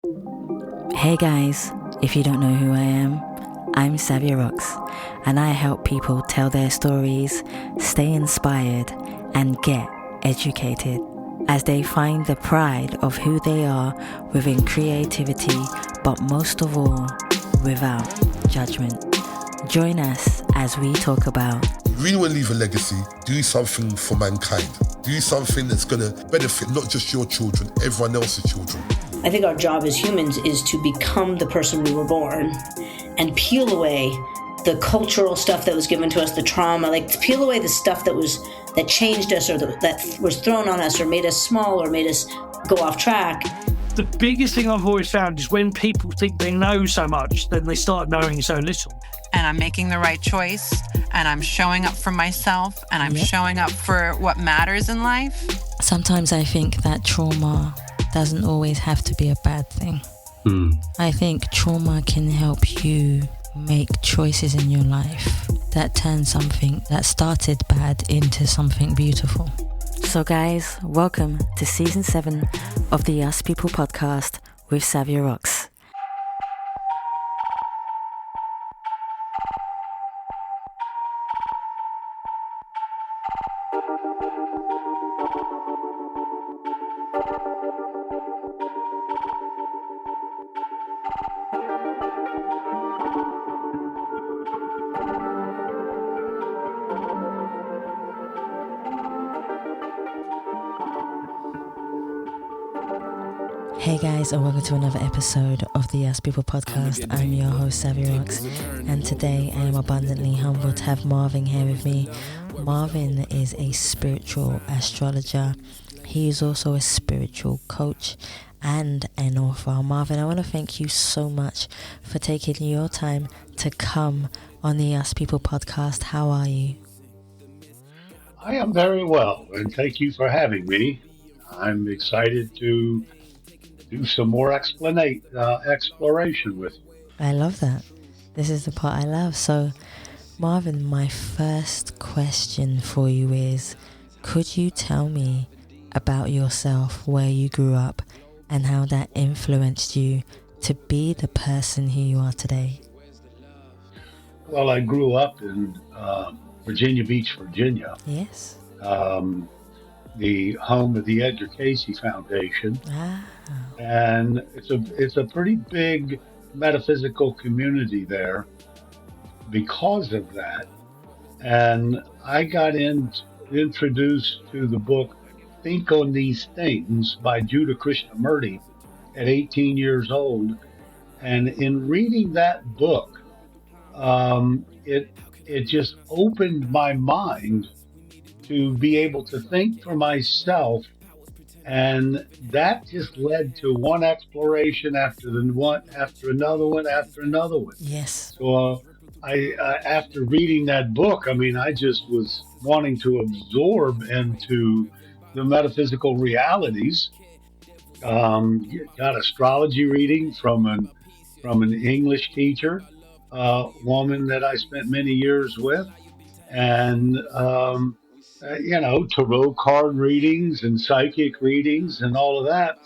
Hey guys, if you don't know who I am, I'm Savia Rocks, and I help people tell their stories, stay inspired, and get educated as they find the pride of who they are within creativity, but most of all, without judgment. Join us as we talk about You really want to leave a legacy, do something for mankind. Do something that's going to benefit not just your children, everyone else's children. I think our job as humans is to become the person we were born and peel away the cultural stuff that was given to us, the trauma, like peel away the stuff that changed us or that was thrown on us or made us small or made us go off track. The biggest thing I've always found is when people think they know so much, then they start knowing so little. And I'm making the right choice, and I'm showing up for myself, and I'm showing up for what matters in life. Sometimes I think that trauma doesn't always have to be a bad thing. I think trauma can help you make choices in your life that turn something that started bad into something beautiful. So guys, welcome to season 7 of the Us People podcast with Savia Rocks. Hey guys, and welcome to another episode of the Us People podcast. I'm your host, Savia Rocks, and today I am abundantly humbled to have Marvin here with me. Marvin is a spiritual astrologer. He is also a spiritual coach and an author. Marvin, I want to thank you so much for taking your time to come on the Us People podcast. How are you? I am very well, and thank you for having me. I'm excited to do some more exploration with you. I love that. This is the part I love. So, Marvin, my first question for you is, could you tell me about yourself, where you grew up, and how that influenced you to be the person who you are today? Well, I grew up in Virginia Beach, Virginia. Yes. The home of the Edgar Cayce Foundation. And it's a pretty big metaphysical community there because of that. And I got introduced to the book Think on These Things by Judah Krishnamurti at 18 years old. And in reading that book, it just opened my mind to be able to think for myself. And that just led to one exploration after another one. Yes. So I after reading that book, I just was wanting to absorb into the metaphysical realities. Got astrology reading from an English teacher, woman that I spent many years with, and tarot card readings and psychic readings and all of that.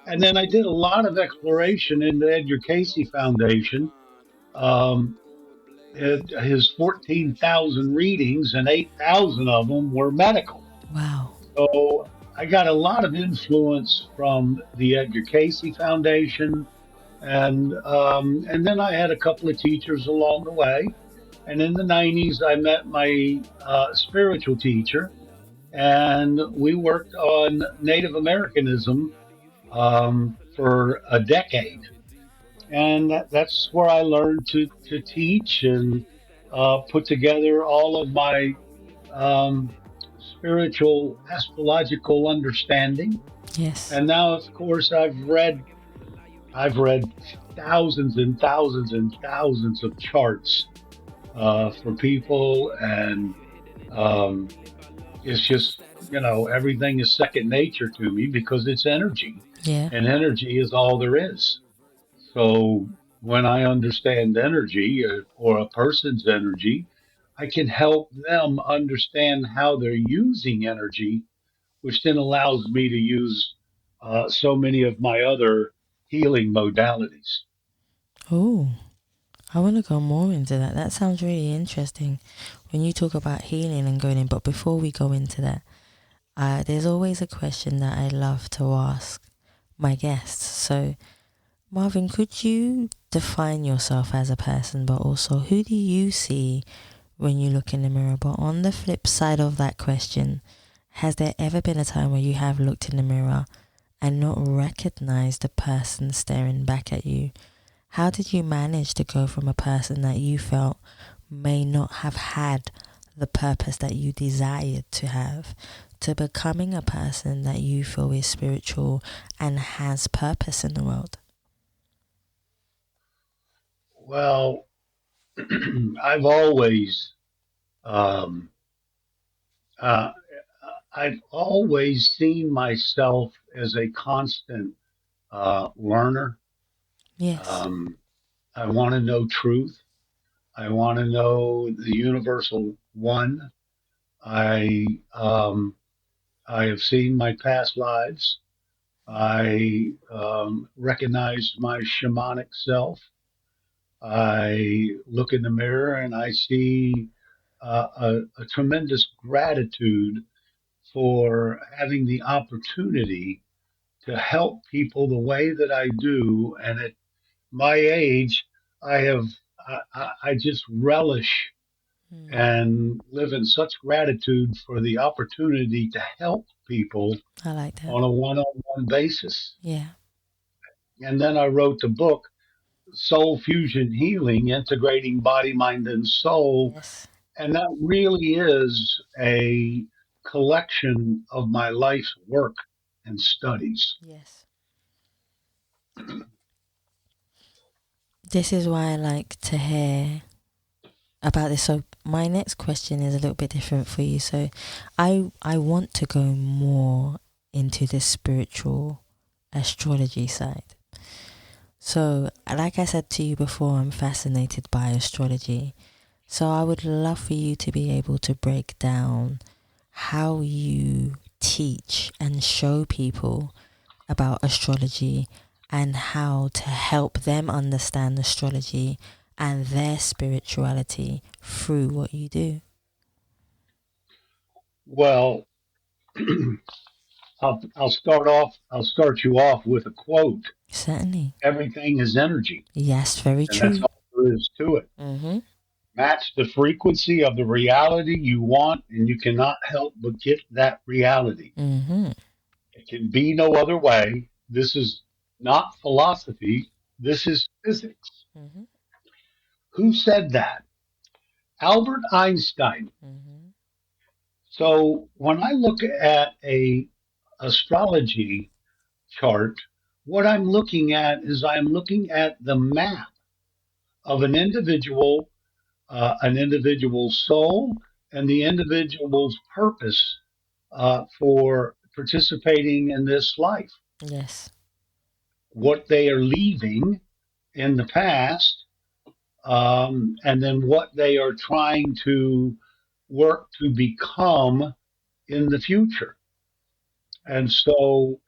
And then I did a lot of exploration in the Edgar Cayce Foundation. His 14,000 readings, and 8,000 of them were medical. Wow. So I got a lot of influence from the Edgar Cayce Foundation. And then I had a couple of teachers along the way. And in the 90s, I met my spiritual teacher, and we worked on Native Americanism for a decade. And that's where I learned to teach and put together all of my spiritual astrological understanding. Yes. And now, of course, I've read thousands and thousands and thousands of charts for people, and it's just, everything is second nature to me because it's energy. Yeah. And energy is all there is. So when I understand energy or a person's energy, I can help them understand how they're using energy, which then allows me to use so many of my other healing modalities. Oh, I want to go more into that. That sounds really interesting when you talk about healing and going in. But before we go into that, there's always a question that I love to ask my guests. So, Marvin, could you define yourself as a person, but also who do you see when you look in the mirror? But on the flip side of that question, has there ever been a time where you have looked in the mirror and not recognized the person staring back at you? How did you manage to go from a person that you felt may not have had the purpose that you desired to have to becoming a person that you feel is spiritual and has purpose in the world? Well, I've always, um, uh, I've always seen myself as a constant learner. Yes. Um, I want to know truth. I want to know the universal one. I um, I have seen my past lives. I recognize my shamanic self. I look in the mirror and I see a tremendous gratitude for having the opportunity to help people the way that I do. And at my age, I have I just relish and live in such gratitude for the opportunity to help people I like that. on a one-on-one basis. Yeah. And then I wrote the book Soul Fusion Healing, Integrating Body, Mind, and Soul. Yes. And that really is a collection of my life's work and studies. Yes. This is why I like to hear about this. So my next question is a little bit different for you. So I want to go more into the spiritual astrology side. So like I said to you before, I'm fascinated by astrology. So I would love for you to be able to break down how you teach and show people about astrology and how to help them understand astrology and their spirituality through what you do. Well, I'll start you off with a quote. Certainly. Everything is energy, Yes, very and that's true. all there is to it. Mm-hmm. Match the frequency of the reality you want, and you cannot help but get that reality. Mm-hmm. It can be no other way. This is not philosophy. This is physics. Mm-hmm. Who said that? Albert Einstein. Mm-hmm. So when I look at a astrology chart, what I'm looking at is I'm looking at the map of an individual's soul, and the individual's purpose for participating in this life. Yes. What they are leaving in the past, and then what they are trying to work to become in the future. And so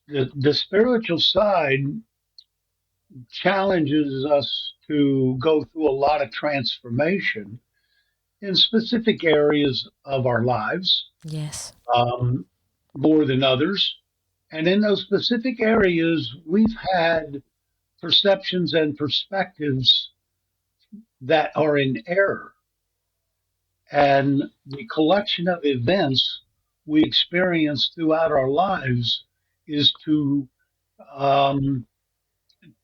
the spiritual side challenges us to go through a lot of transformation in specific areas of our lives, Yes. um, more than others. And in those specific areas, we've had perceptions and perspectives that are in error. And the collection of events we experience throughout our lives is um,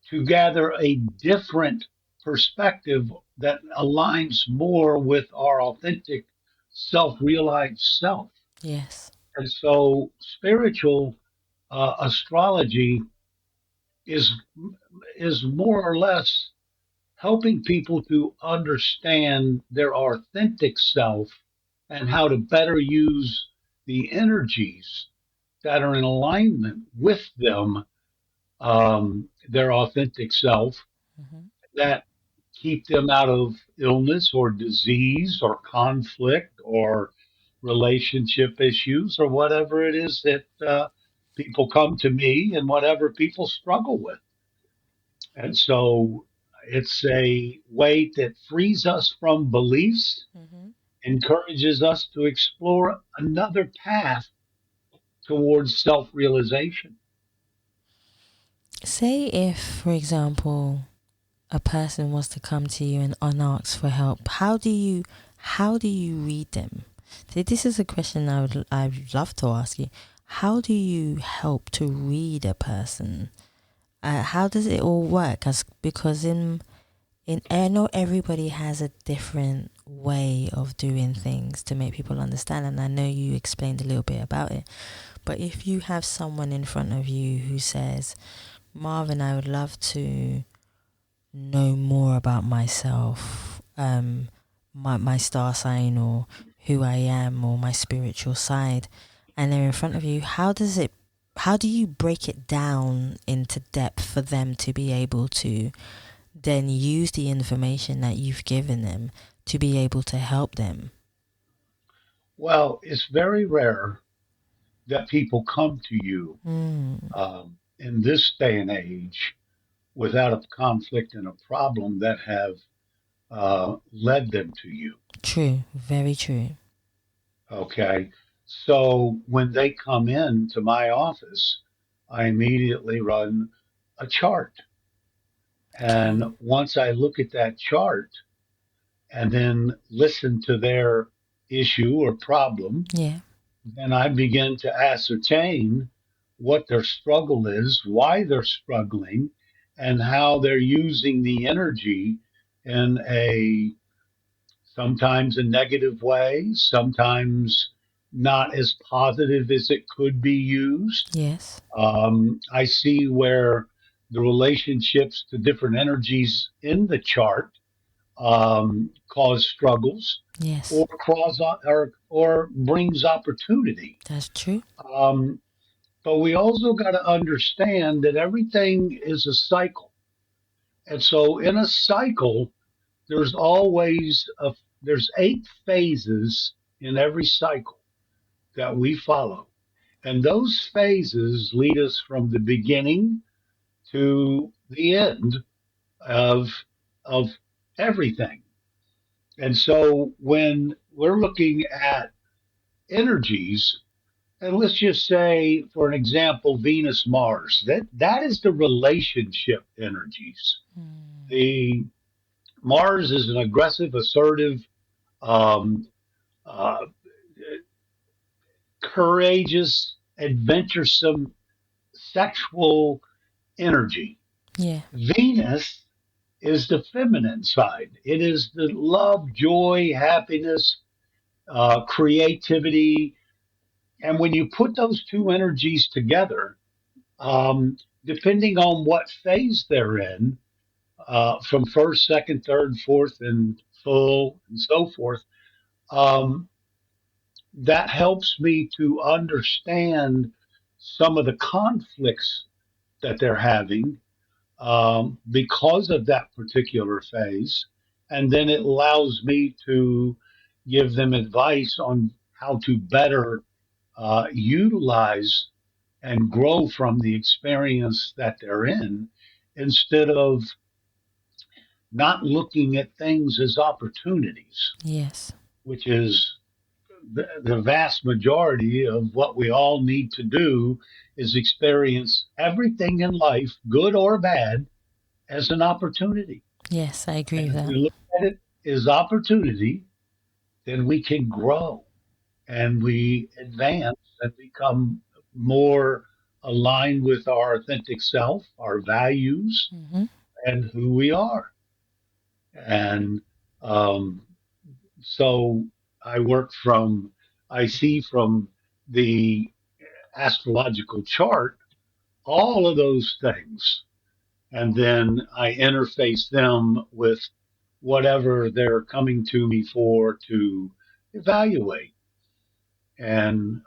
to gather a different perspective that aligns more with our authentic self-realized self. Yes. And so spiritual astrology is is more or less helping people to understand their authentic self and how to better use the energies that are in alignment with them, their authentic self, Mm-hmm. that keep them out of illness or disease or conflict or relationship issues or whatever it is that people come to me and whatever people struggle with. And so it's a way that frees us from beliefs, encourages us to explore another path towards self realization. Say if, for example, a person was to come to you and ask for help, how do you read them? See, this is a question I'd love to ask you. How do you help to read a person? How does it all work? Because in I know everybody has a different way of doing things to make people understand, and I know you explained a little bit about it. But if you have someone in front of you who says, Marvin, I would love to know more about myself, my star sign, or who I am, or my spiritual side, and they're in front of you, how do you break it down into depth for them to be able to then use the information that you've given them to be able to help them? Well, it's very rare that people come to you in this day and age without a conflict and a problem that have led them to you. True, very true. Okay. So when they come in to my office, I immediately run a chart. And once I look at that chart and then listen to their issue or problem, then I begin to ascertain what their struggle is, why they're struggling, and how they're using the energy in sometimes a negative way, sometimes not as positive as it could be used. Yes. I see where the relationships to different energies in the chart cause struggles, Yes. or brings opportunity. That's true. But we also got to understand that everything is a cycle, and so in a cycle, there's there's 8 phases in every cycle that we follow, and those phases lead us from the beginning to the end of of everything. And so when we're looking at energies, and let's just say, for an example, Venus Mars, that is the relationship energies. The Mars is an aggressive, assertive, um, uh, courageous, adventuresome, sexual energy. Yeah. Venus is the feminine side. It is the love, joy, happiness, creativity. And when you put those two energies together, depending on what phase they're in, from first, second, third, fourth, and full, and so forth, um, that helps me to understand some of the conflicts that they're having because of that particular phase. And then it allows me to give them advice on how to better utilize and grow from the experience that they're in, instead of not looking at things as opportunities. Yes. Which is the vast majority of what we all need to do, is experience everything in life, good or bad, as an opportunity. Yes, I agree And with if that. we look at it as opportunity, then we can grow and we advance and become more aligned with our authentic self, our values, and who we are. And so I see from the astrological chart all of those things, and then I interface them with whatever they're coming to me for to evaluate. And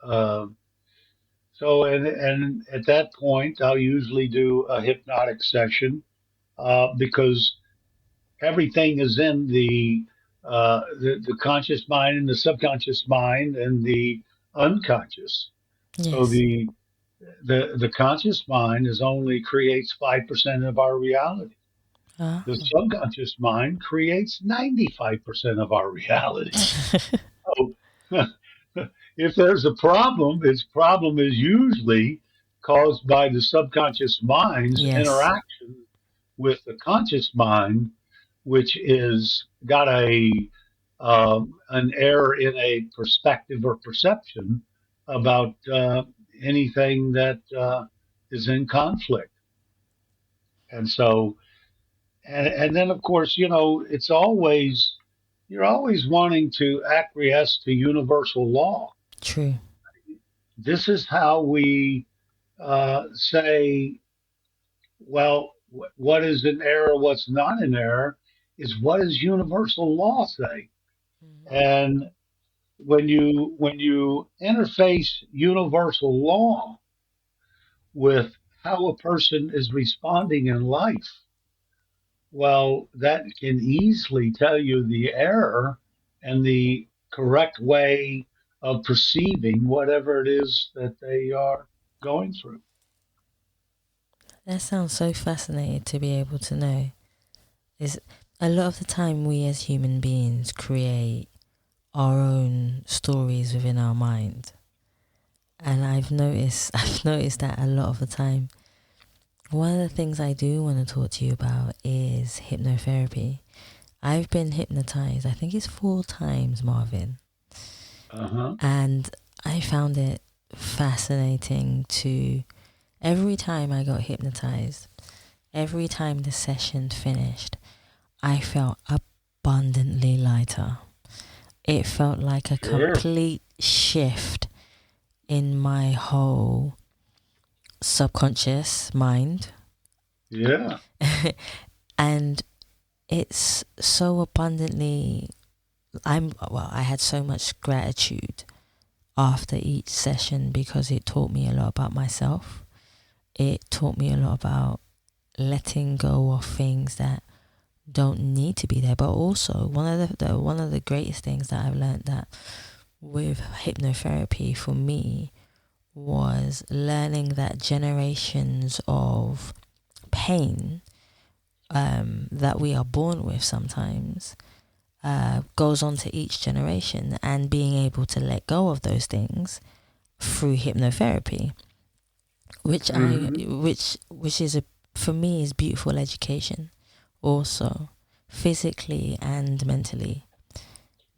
and at that point, I'll usually do a hypnotic session because everything is in the conscious mind and the subconscious mind and the unconscious. Yes. So The conscious mind is only creates 5% of our reality. Ah. The subconscious mind creates 95% of our reality. So if there's a problem, its problem is usually caused by the subconscious mind's Yes. interaction with the conscious mind, which is got an error in a perspective or perception about anything that is in conflict. And so, and then of course, it's always you're always wanting to acquiesce to universal law. True. This is how we say, well, what is an error, what's not an error, is what does universal law say? And when you interface universal law with how a person is responding in life, well, that can easily tell you the error and the correct way of perceiving whatever it is that they are going through. That sounds so fascinating to be able to know. Is a lot of the time we as human beings create our own stories within our mind. And I've noticed that a lot of the time. One of the things I do want to talk to you about is hypnotherapy. I've been hypnotized, I think it's 4 times, Marvin. Uh-huh. And I found it fascinating to, every time I got hypnotized, every time the session finished, I felt abundantly lighter. It felt like a complete shift in my whole subconscious mind. Yeah. And it's so abundantly, I had so much gratitude after each session because it taught me a lot about myself. It taught me a lot about letting go of things that don't need to be there. But also one of the greatest things that I've learned that with hypnotherapy for me was learning that generations of pain that we are born with sometimes goes on to each generation, and being able to let go of those things through hypnotherapy, which is for me is beautiful education, also physically and mentally.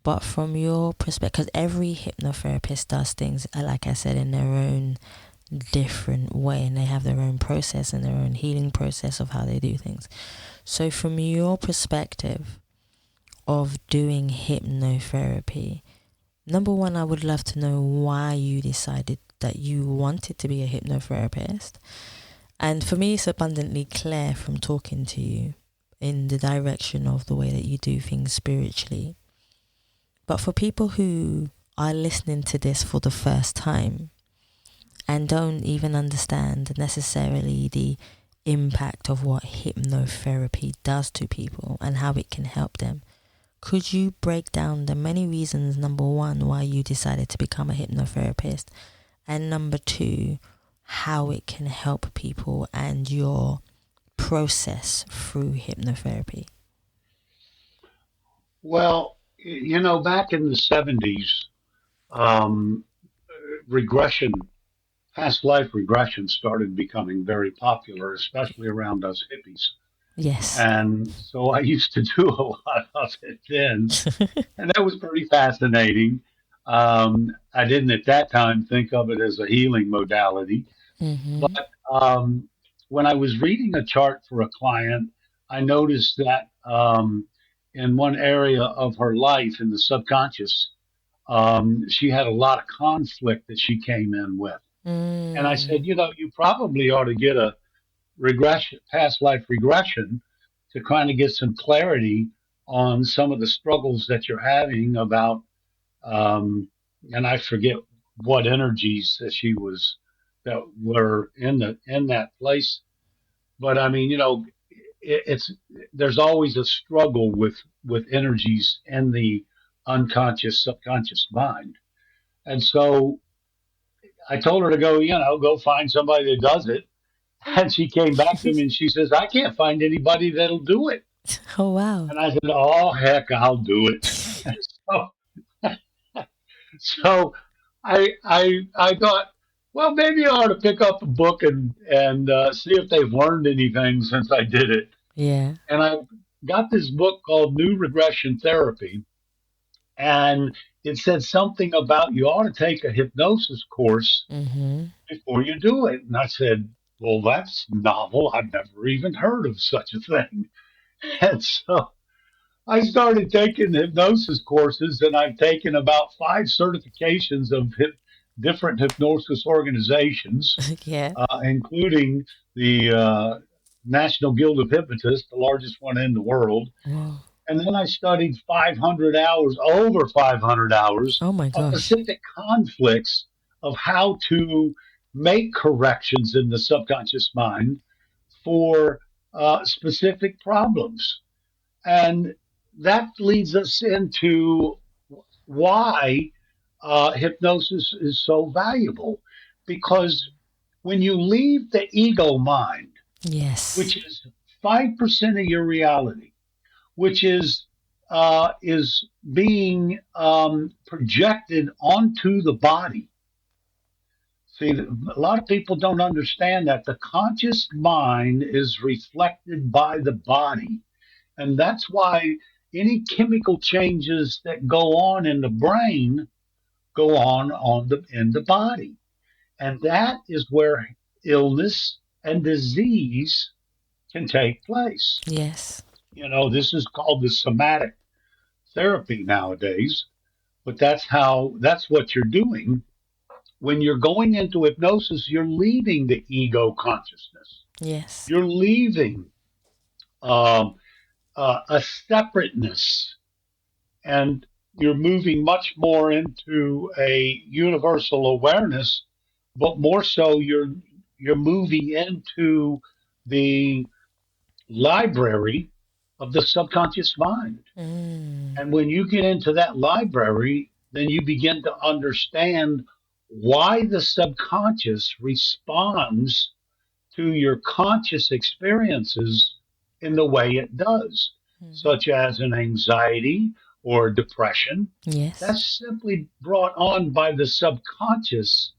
But from your perspective, because every hypnotherapist does things, like I said, in their own different way, and they have their own process and their own healing process of how they do things. So from your perspective of doing hypnotherapy, number one, I would love to know why you decided that you wanted to be a hypnotherapist. And for me, it's abundantly clear from talking to you in the direction of the way that you do things spiritually. But for people who are listening to this for the first time and don't even understand necessarily the impact of what hypnotherapy does to people and how it can help them, could you break down the many reasons, number one, why you decided to become a hypnotherapist, and number two, how it can help people and your process through hypnotherapy? Well, back in the 70s, regression, past life regression started becoming very popular, especially around us hippies. Yes. And so I used to do a lot of it then, and that was pretty fascinating. I didn't at that time think of it as a healing modality, but when I was reading a chart for a client, I noticed that in one area of her life, in the subconscious, she had a lot of conflict that she came in with. And I said, you probably ought to get a regression, past life regression, to kind of get some clarity on some of the struggles that you're having about, and I forget what energies that were in that place. But I mean, there's always a struggle with energies in the unconscious, subconscious mind. And so I told her to go, go find somebody that does it. And she came back to me and she says, I can't find anybody that'll do it. Oh, wow. And I said, oh, heck, I'll do it. so, so I thought, well, maybe I ought to pick up a book and see if they've learned anything since I did it. Yeah. And I got this book called New Regression Therapy. And it said something about you ought to take a hypnosis course before you do it. And I said, well, that's novel. I've never even heard of such a thing. And so I started taking hypnosis courses, and I've taken about 5 certifications of different hypnosis organizations, Yeah. including the National Guild of Hypnotists, the largest one in the world. Wow. And then I studied 500 hours, over 500 hours Oh, my of gosh. specific conflicts of how to make corrections in the subconscious mind for specific problems. And that leads us into why hypnosis is so valuable. Because when you leave the ego mind, Yes. which is 5% of your reality, which is being projected onto the body. See, a lot of people don't understand that the conscious mind is reflected by the body. And that's why any chemical changes that go on in the brain go on in the body. And that is where illness and disease can take place. Yes. This is called the somatic therapy nowadays, but that's what you're doing. When you're going into hypnosis, you're leaving the ego consciousness. Yes. You're leaving a separateness, and you're moving much more into a universal awareness, but more so you're moving into the library of the subconscious mind. And when you get into that library, then you begin to understand why the subconscious responds to your conscious experiences in the way it does, such as an anxiety or depression. Yes. That's simply brought on by the subconscious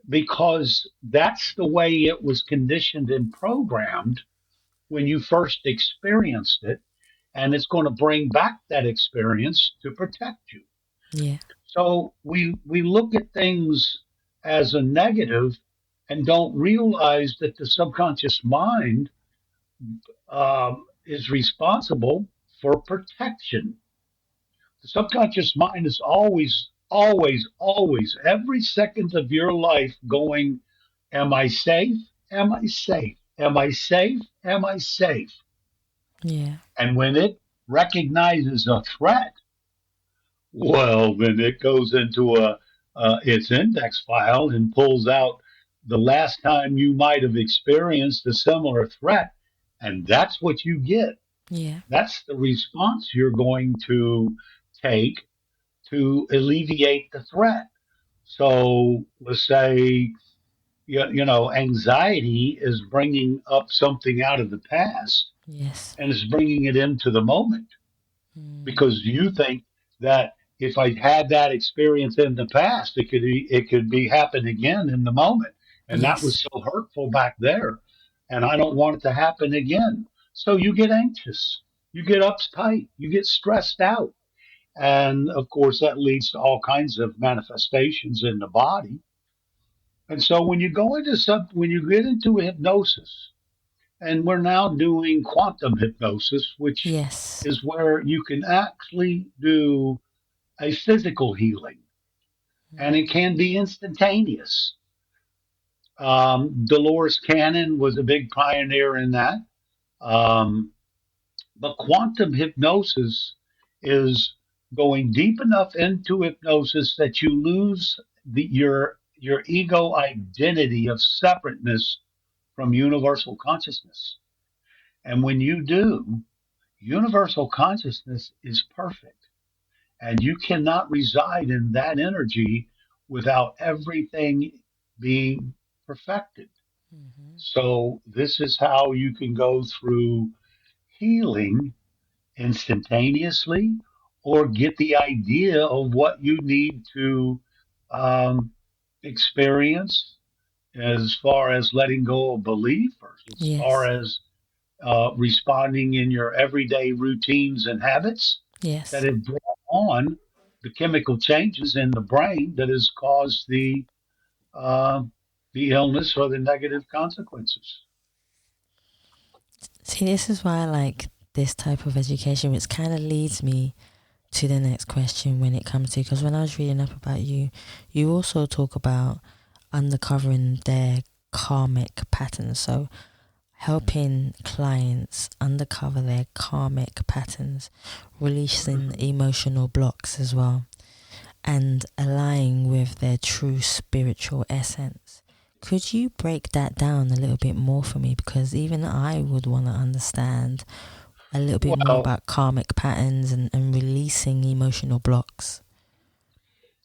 because that's the way it was conditioned and programmed when you first experienced it, and it's going to bring back that experience to protect you. Yeah. So we look at things as a negative and don't realize that the subconscious mind is responsible for protection. The subconscious mind is always, always, always, every second of your life going, am I safe? Am I safe? Am I safe? Am I safe? Yeah. And when it recognizes a threat, well, then it goes into its index file and pulls out the last time you might have experienced a similar threat, and that's what you get. Yeah. That's the response you're going to take to alleviate the threat. So let's say, anxiety is bringing up something out of the past. Yes. And is bringing it into the moment because you think that if I had that experience in the past, it could be happen again in the moment, and Yes. that was so hurtful back there, and I don't want it to happen again. So you get anxious, you get uptight, you get stressed out, and of course that leads to all kinds of manifestations in the body. And so when you get into hypnosis, and we're now doing quantum hypnosis, which Yes. is where you can actually do a physical healing, and it can be instantaneous. Dolores Cannon was a big pioneer in that. But quantum hypnosis is going deep enough into hypnosis that you lose your ego identity of separateness from universal consciousness. And when you do, universal consciousness is perfect. And you cannot reside in that energy without everything being perfected. So this is how you can go through healing instantaneously or get the idea of what you need to um, experience as far as letting go of belief or as far Yes. as responding in your everyday routines and habits that Yes. have brought on the chemical changes in the brain that has caused uh, the illness or the negative consequences. See, this is why I like this type of education, which kind of leads me to the next question when it comes to, because when I was reading up about you, you also talk about uncovering their karmic patterns. So helping clients uncover their karmic patterns, releasing emotional blocks as well, and aligning with their true spiritual essence. Could you break that down a little bit more for me? Because even I would want to understand a little bit more Well, about karmic patterns and releasing emotional blocks.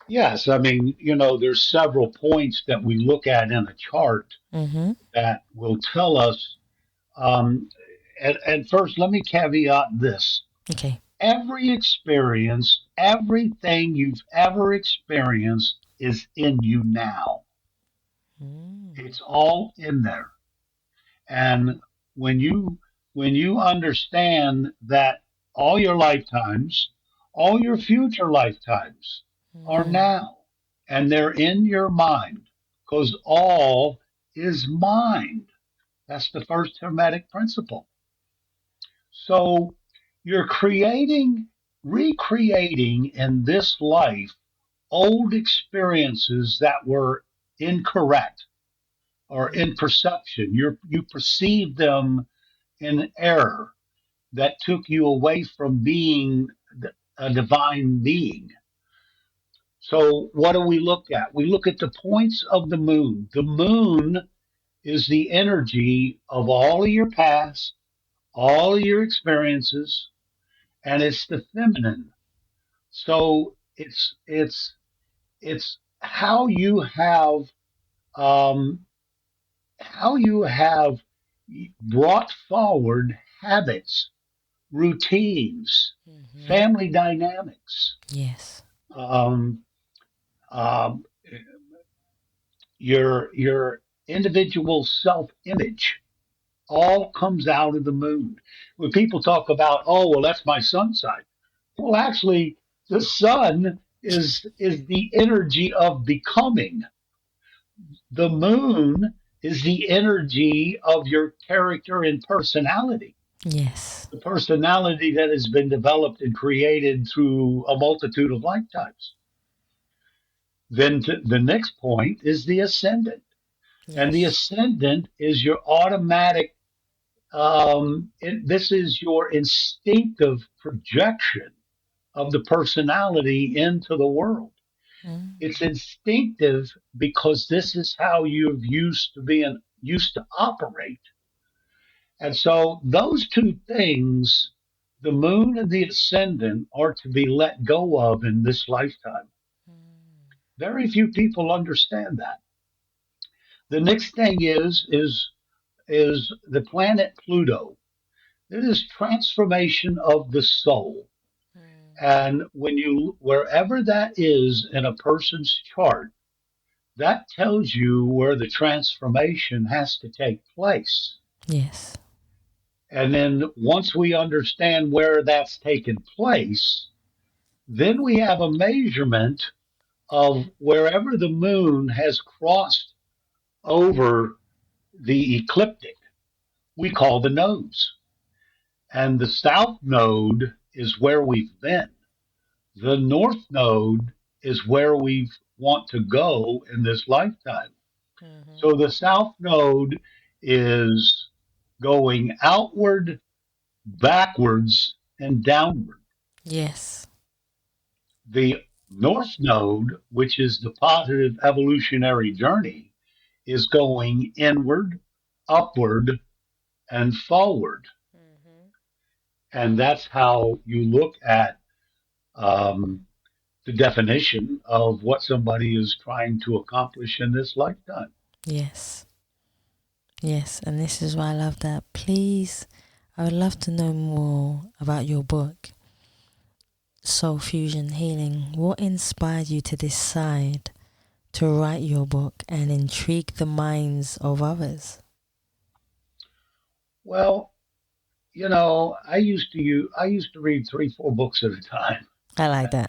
yes, I mean, there's several points that we look at in a chart Mm-hmm. that will tell us. Um, and first, let me caveat this. Okay. Every experience, everything you've ever experienced is in you now. It's all in there. And when you understand that all your lifetimes, all your future lifetimes are now, and they're in your mind, because all is mind. That's the first Hermetic principle. So you're recreating in this life old experiences that were incorrect or in perception. You perceive them in error that took you away from being a divine being. So what do we look at? We look at the points of the moon. The moon is the energy of all of your past, all of your experiences, and it's the feminine. So it's um, how you have brought forward habits, routines, family dynamics, Yes. um, um, your individual self image all comes out of the moon. When people talk about, oh, well, that's my sun sign. Well, actually, the sun is the energy of becoming. The moon is the energy of your character and personality. Yes. The personality that has been developed and created through a multitude of lifetimes. Then the next point is the ascendant. And the Yes. ascendant is your automatic, this is your instinctive projection of the personality into the world. It's instinctive because this is how you've used to operate. And so those two things, the moon and the ascendant, are to be let go of in this lifetime. Very few people understand that. The next thing is the planet Pluto. It is transformation of the soul. And wherever that is in a person's chart, that tells you where the transformation has to take place. Yes. And then once we understand where that's taken place, then we have a measurement of wherever the moon has crossed over the ecliptic, we call the nodes. And the south node is where we've been. The north node is where we want to go in this lifetime. So the south node is going outward, backwards, and downward. Yes. The north node, which is the positive evolutionary journey, is going inward, upward, and forward. And that's how you look at um, the definition of what somebody is trying to accomplish in this lifetime. Yes. Yes, and this is why I love that. Please, I would love to know more about your book, Soul Fusion Healing. What inspired you to decide to write your book and intrigue the minds of others? Well, I used to read 3-4 books at a time. I like that.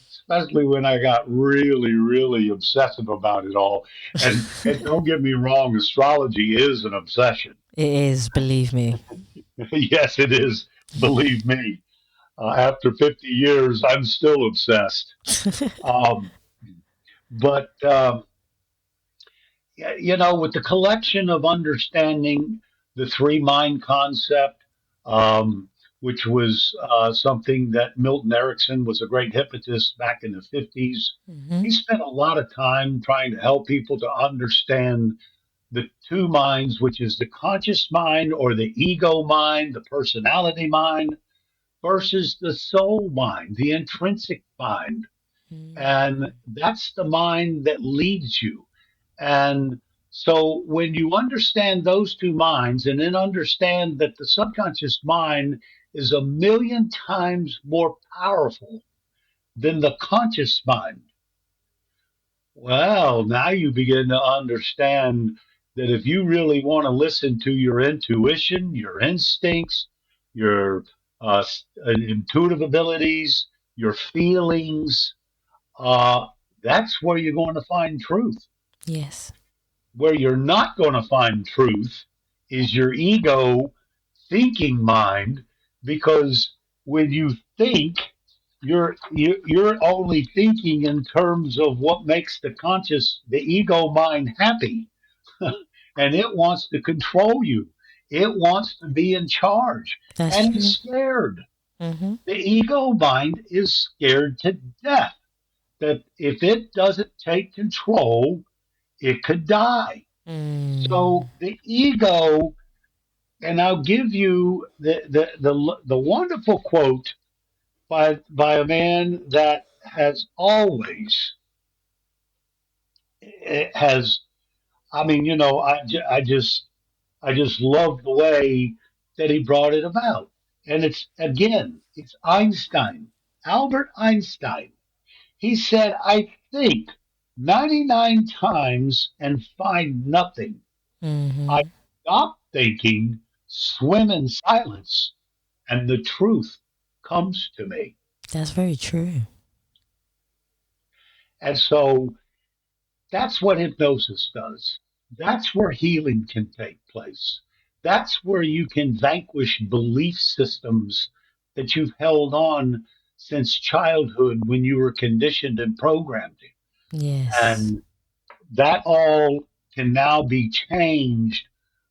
Especially when I got really, really obsessive about it all. And don't get me wrong, astrology is an obsession. It is, believe me. Yes, it is. Believe me. After 50 years, I'm still obsessed. But with the collection of understanding the three mind concept, which was something that Milton Erickson was a great hypnotist back in the 50s. Mm-hmm. He spent a lot of time trying to help people to understand the two minds, which is the conscious mind or the ego mind, the personality mind, versus the soul mind, the intrinsic mind. And that's the mind that leads you. And so when you understand those two minds and then understand that the subconscious mind is 1,000,000 times more powerful than the conscious mind, well, now you begin to understand that if you really want to listen to your intuition, your instincts, your intuitive abilities, your feelings, that's where you're going to find truth. Yes. Where you're not going to find truth is your ego thinking mind, because when you think, you're only thinking in terms of what makes the ego mind happy, and it wants to control you. It wants to be in charge, That's and true. it's scared. Mm-hmm. The ego mind is scared to death that if it doesn't take control, it could die. So the ego, and I'll give you the wonderful quote by a man that has always has. I mean, I just love the way that he brought it about, and it's Einstein, Albert Einstein. He said, "I think 99 times and find nothing. Mm-hmm. I stop thinking, swim in silence, and the truth comes to me." That's very true. And so that's what hypnosis does. That's where healing can take place. That's where you can vanquish belief systems that you've held on since childhood when you were conditioned and programmed. Yes. And that all can now be changed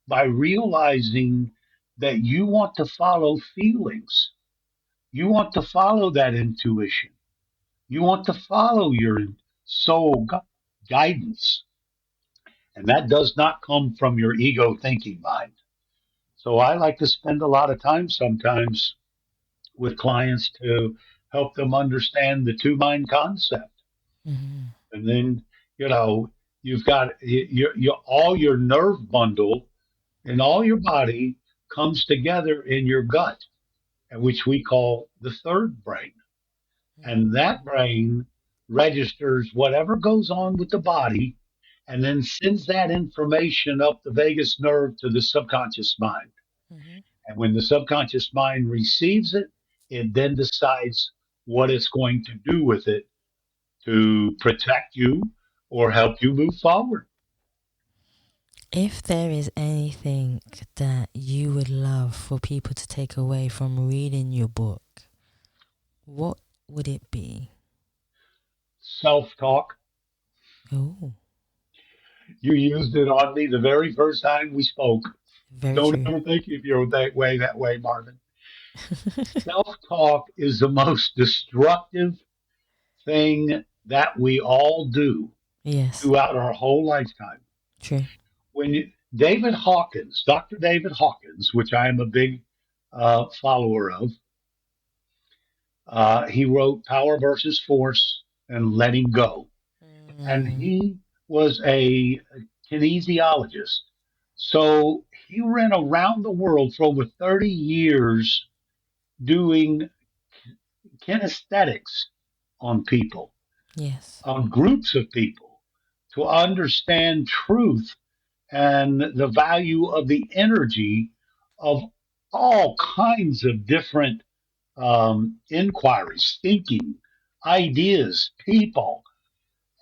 by realizing that you want to follow feelings. You want to follow that intuition. You want to follow your soul guidance. And that does not come from your ego thinking mind. So I like to spend a lot of time sometimes with clients to help them understand the two mind concept. Mm-hmm. And then, you've got all your nerve bundle and all your body comes together in your gut, which we call the third brain. And that brain registers whatever goes on with the body and then sends that information up the vagus nerve to the subconscious mind. Mm-hmm. And when the subconscious mind receives it, it then decides what it's going to do with it to protect you or help you move forward. If there is anything that you would love for people to take away from reading your book, what would it be? Self-talk. Oh, You used it on me the very first time we spoke. very Don't true. ever think if you're that way, Marvin. Self-talk is the most destructive thing that we all do Yes, throughout our whole lifetime. true. When Dr. David Hawkins, which I am a big follower of, He wrote Power versus Force and Letting Go. And he was a kinesiologist. So he ran around the world for over 30 years doing kinesthetics on people, Yes. on groups of people, to understand truth and the value of the energy of all kinds of different inquiries, thinking, ideas, people.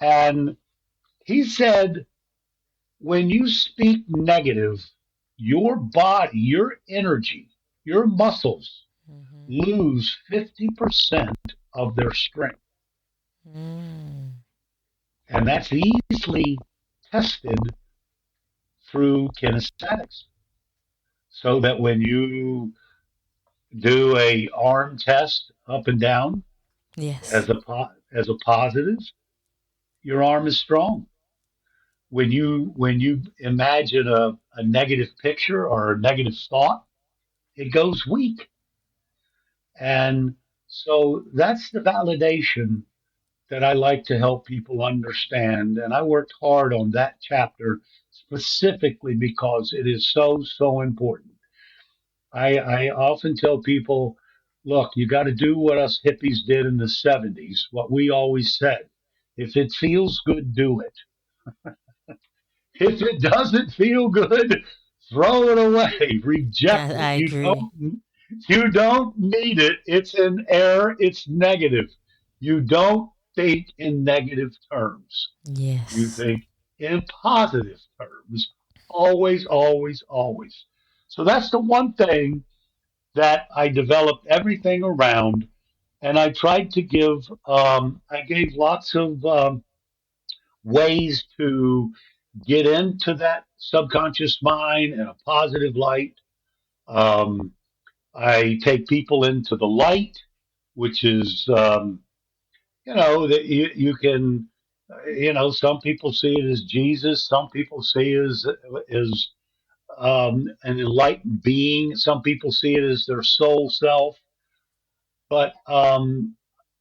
And he said, when you speak negative, your body, your energy, your muscles lose 50% of their strength. And that's easily tested through kinesthetics. So that when you do a arm test up and down Yes. as a positive, your arm is strong. When you imagine a negative picture or a negative thought, it goes weak. And so that's the validation that I like to help people understand. And I worked hard on that chapter specifically because it is so, so important. I often tell people, look, you got to do what us hippies did in the 70s, what we always said. If it feels good, do it. If it doesn't feel good, throw it away, reject I it. agree. You don't need it. It's an error. It's negative. You don't think in negative terms. You Yes. think in positive terms. Always, always, always. So that's the one thing that I developed everything around. And I tried to I gave lots of ways to get into that subconscious mind in a positive light. Um, I take people into the light, which is, that you can, some people see it as Jesus, some people see it as an enlightened being, some people see it as their soul self. But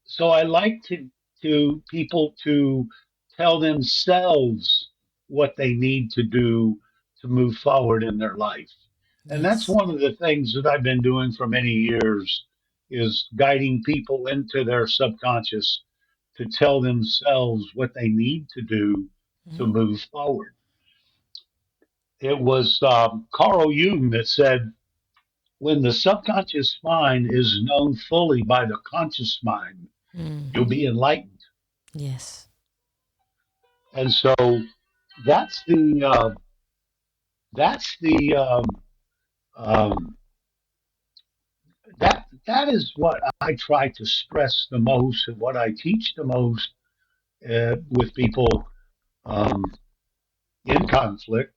so I like to people to tell themselves what they need to do to move forward in their life. And that's Yes. one of the things that I've been doing for many years is guiding people into their subconscious to tell themselves what they need to do to move forward. It was Carl Jung that said, when the subconscious mind is known fully by the conscious mind, you'll be enlightened. Yes. And so that's the that is what I try to stress the most and what I teach the most with people um, in conflict,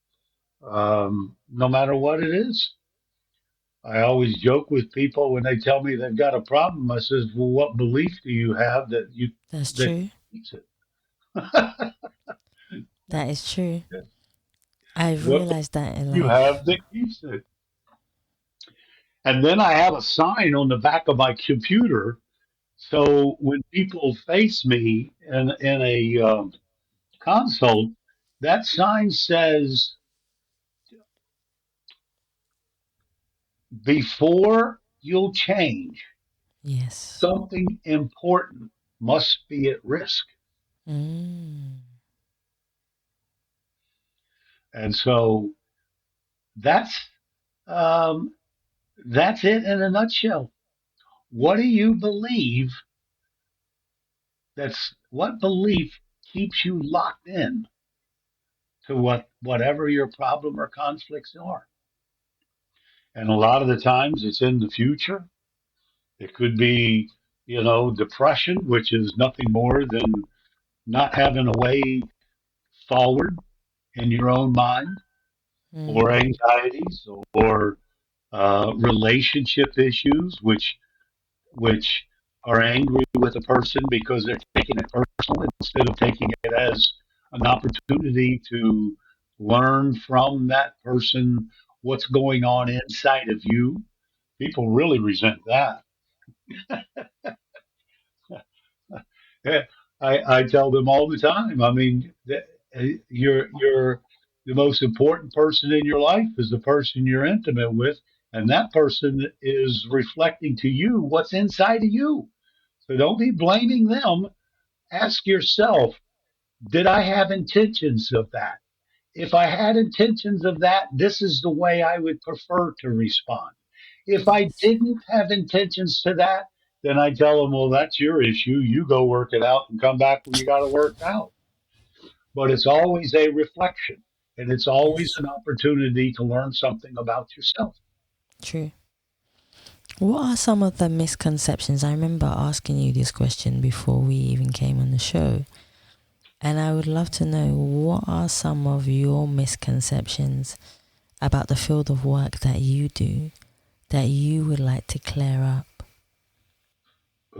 no matter what it is. I always joke with people when they tell me they've got a problem. I says, "Well, what belief do you have That's that true. keeps it? That is true. I've What realized that in you have life. that keeps it?" And then I have a sign on the back of my computer. So when people face me in a consult, that sign says, before you'll change, Yes. something important must be at risk. Mm. And so that's um, that's it in a nutshell. What do you believe? What belief keeps you locked in to whatever your problem or conflicts are. And a lot of the times it's in the future. It could be, depression, which is nothing more than not having a way forward in your own mind, or anxieties, or relationship issues, which are angry with a person because they're taking it personal instead of taking it as an opportunity to learn from that person what's going on inside of you. People really resent that. I tell them all the time. I mean, you're the most important person in your life is the person you're intimate with, and that person is reflecting to you what's inside of you. So don't be blaming them. Ask yourself, did I have intentions of that? If I had intentions of that, this is the way I would prefer to respond. If I Yes. didn't have intentions to that, then I tell them, well, that's your issue. You go work it out and come back when you got it worked out. But it's always a reflection, and it's always Yes. an opportunity to learn something about yourself. True. What are some of the misconceptions? I remember asking you this question before we even came on the show. And I would love to know, what are some of your misconceptions about the field of work that you do that you would like to clear up?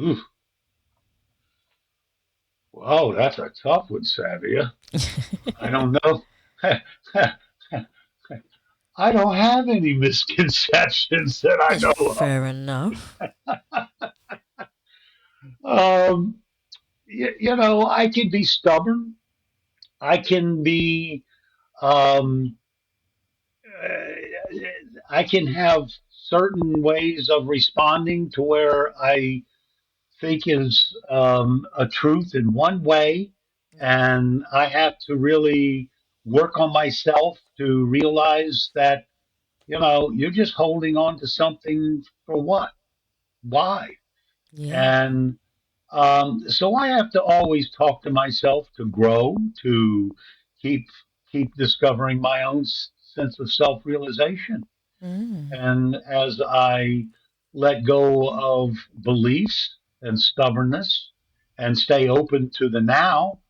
Ooh, wow, that's a tough one, Savia. I don't know. I don't have any misconceptions that I know Fair enough. of. I can be stubborn. I can be, um, I can have certain ways of responding to where I think is a truth in one way, and I have to really work on myself to realize that, you're just holding on to something for what? Why? Yeah. And so I have to always talk to myself to grow, to keep keep discovering my own sense of self-realization. Mm. And as I let go of beliefs and stubbornness and stay open to the now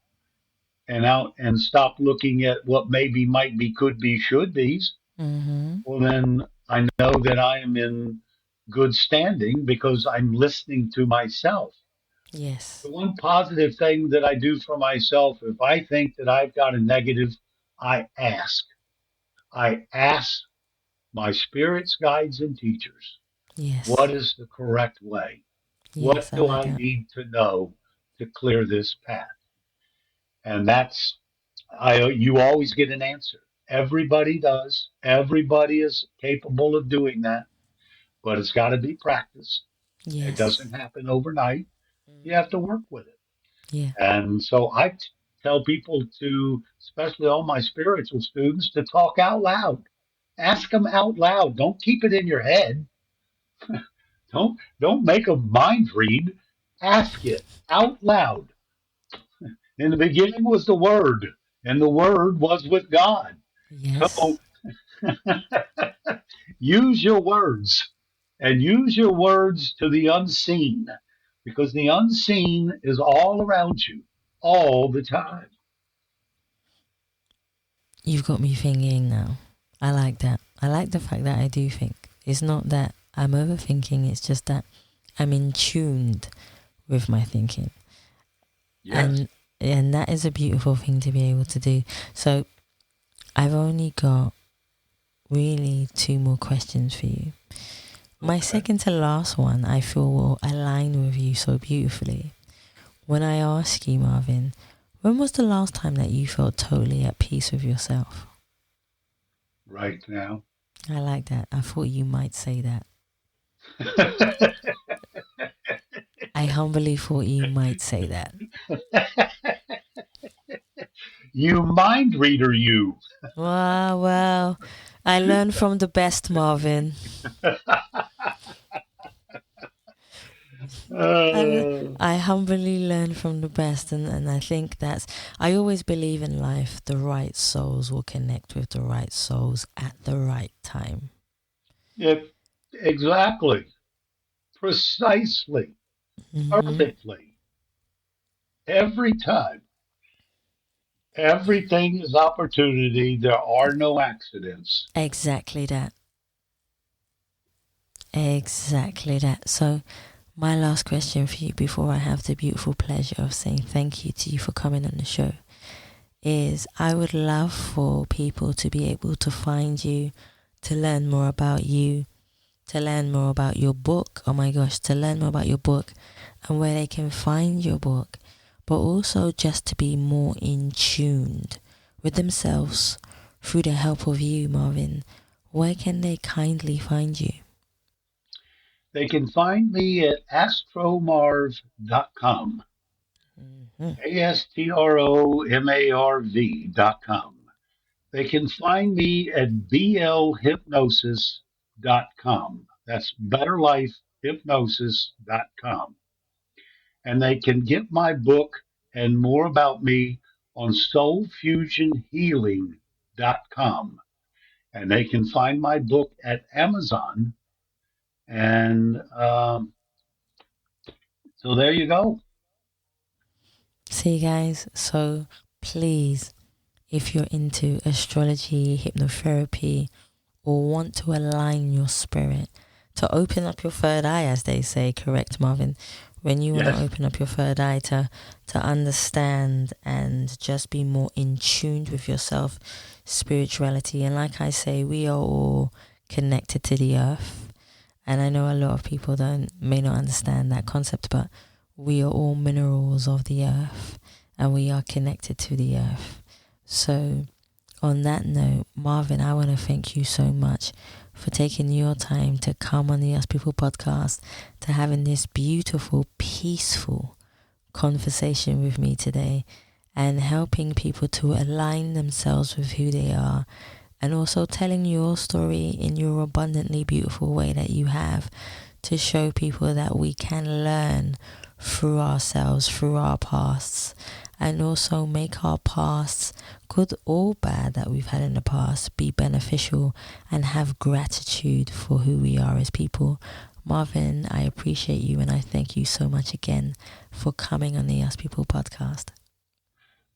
and out and stop looking at what maybe might be, could be, should be's, Mm-hmm. well, then I know that I am in good standing because I'm listening to myself. Yes. The one positive thing that I do for myself, if I think that I've got a negative, I ask. I ask my spirits, guides, and teachers, what Yes. is the correct way? What Yes, I do like I that. need to know to clear this path? And you always get an answer. Everybody does. Everybody is capable of doing that, but it's got to be practiced. It Yes. doesn't happen overnight. You have to Mm-hmm. work with it. Yeah. And so I tell people to, especially all my spiritual students, to talk out loud. Ask them out loud. Don't keep it in your head. Don't make a mind read. Ask it out loud. In the beginning was the Word, and the Word was with God. Yes. So use your words and use your words to the unseen because the unseen is all around you all the time. You've got me thinking now. I like that. I like the fact that I do think. It's not that I'm overthinking, it's just that I'm in tuned with my thinking. Yes. And that is a beautiful thing to be able to do. So I've only got really 2 more questions for you. My Okay. second to last one I feel will align with you so beautifully. When I ask you, Marvin, when was the last time that you felt totally at peace with yourself? Right now. I like that. I thought you might say that. I humbly thought you might say that. You mind reader, you. Well, I learned from the best, Marvin. Uh, I humbly learn from the best, and I think I always believe in life, the right souls will connect with the right souls at the right time. yeah, exactly. Precisely. Hmm. Perfectly. Every time. Everything is opportunity. There are no accidents. Exactly that. Exactly that. So, my last question for you before I have the beautiful pleasure of saying thank you to you for coming on the show is I would love for people to be able to find you, to learn more about you, to learn more about your book. Oh my gosh, to learn more about your book and where they can find your book but also just to be more in tune with themselves through the help of you, Marvin, where can they kindly find you? They can find me at astromarv.com. ASTROMARV.com. They can find me at blhypnosis.com. That's betterlifehypnosis.com. And they can get my book and more about me on soulfusionhealing.com. And they can find my book at Amazon. And so there you go. See, guys, so please, if you're into astrology, hypnotherapy, or want to align your spirit, to open up your third eye, as they say, correct, Marvin? When you want to open up your third eye to understand and just be more in tune with yourself, spirituality. And like I say, we are all connected to the earth. And I know a lot of people may not understand that concept, but we are all minerals of the earth and we are connected to the earth. So on that note, Marvin, I want to thank you so much for taking your time to come on the Us People podcast, to having this beautiful, peaceful conversation with me today and helping people to align themselves with who they are, and also telling your story in your abundantly beautiful way that you have, to show people that we can learn through ourselves, through our pasts, and also make our pasts, good or bad that we've had in the past, be beneficial and have gratitude for who we are as people. Marvin, I appreciate you and I thank you so much again for coming on the Us People podcast.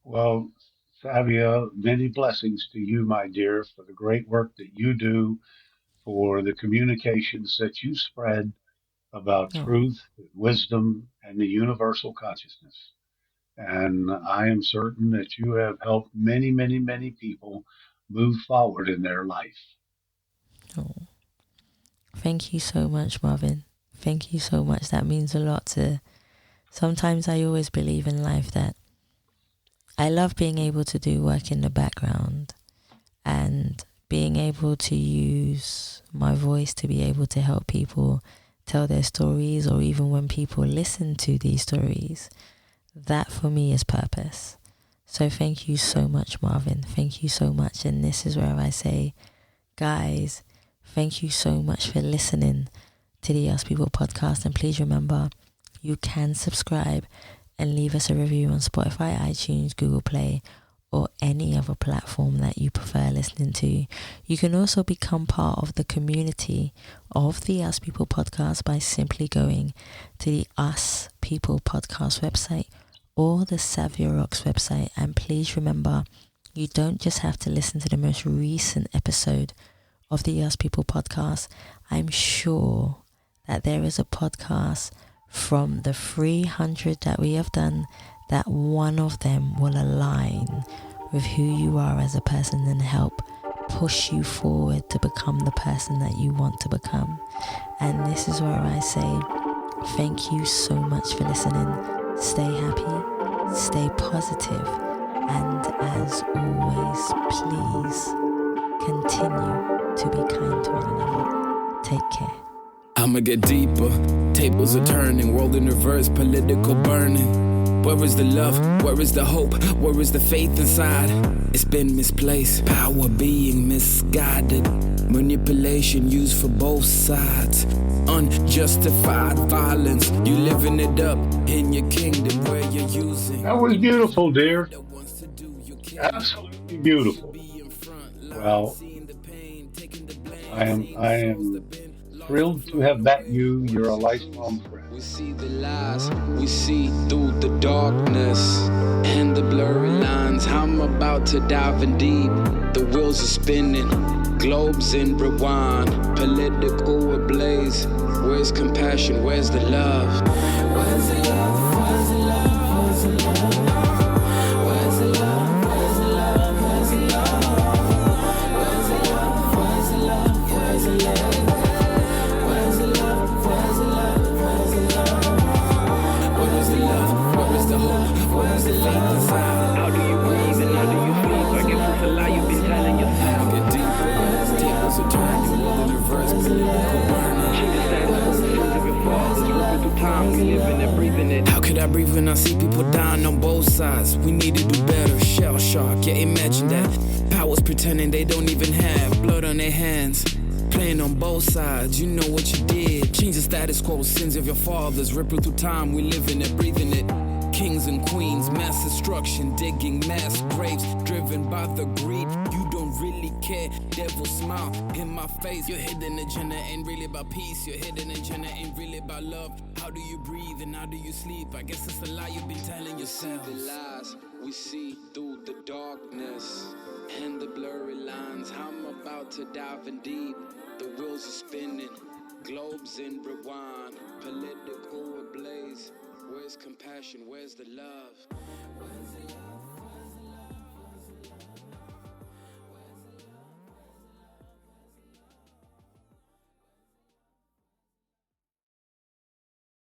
Well, Savia, many blessings to you, my dear, for the great work that you do, for the communications that you spread about truth, wisdom, and the universal consciousness. And I am certain that you have helped many, many, many people move forward in their life. Oh, thank you so much, Marvin. Thank you so much. That means a lot. Sometimes I always believe in life that I love being able to do work in the background and being able to use my voice to be able to help people tell their stories, or even when people listen to these stories. That for me is purpose. So thank you so much, Marvin. Thank you so much. And this is where I say, guys, thank you so much for listening to the Us People podcast. And please remember, you can subscribe and leave us a review on Spotify, iTunes, Google Play, or any other platform that you prefer listening to. You can also become part of the community of the Us People podcast by simply going to the Us People podcast website or the Savia Rocks website. And please remember, you don't just have to listen to the most recent episode of the Us People podcast. I'm sure that there is a podcast from the 300 that we have done, that one of them will align with who you are as a person and help push you forward to become the person that you want to become. And this is where I say thank you so much for listening. Stay happy, stay positive, and as always, please continue to be kind to one another. Take care. I'ma get deeper, tables are turning, world in reverse, political burning. Where is the love? Where is the hope? Where is the faith inside? It's been misplaced, power being misguided, manipulation used for both sides, unjustified violence. You living it up in your kingdom where you're using. That was beautiful, dear. Absolutely beautiful. Well, I am thrilled to have met you. You're a lifelong friend. We see the lies, we see through the darkness and the blurry lines. I'm about to dive in deep. The wheels are spinning, globes in rewind, political ablaze. Where's compassion? Where's the love? Where's the love? Where's the love? Where's the love? Where's the love? Where's the love? Where's the love? Where's the love? Where's the love? Where's the love? Where is the hope? Where feet inside. How do you breathe and how do you sleep? I guess it's a lie you've been telling yourself. Get deeper as tables are turning, will the reverse political burning. Change the status quo, sins of your fathers, ripping through time, we living and breathing it. How could I breathe when I see people dying on both sides? We need to do better, shell shock, yeah, imagine that. Powers pretending they don't even have blood on their hands. Playing on both sides, you know what you did. Change the status quo, sins of your fathers, ripping through time, we living it, breathing it. Kings and queens, mass destruction, digging mass graves, driven by the greed. You don't really care, devil smile in my face. Your hidden agenda ain't really about peace. Your hidden agenda ain't really about love. How do you breathe and how do you sleep? I guess it's a lie you've been telling yourself. The lies we see through the darkness and the blurry lines. I'm about to dive in deep. The wheels are spinning, globes in rewind, political ablaze. Where's compassion? Where's the love?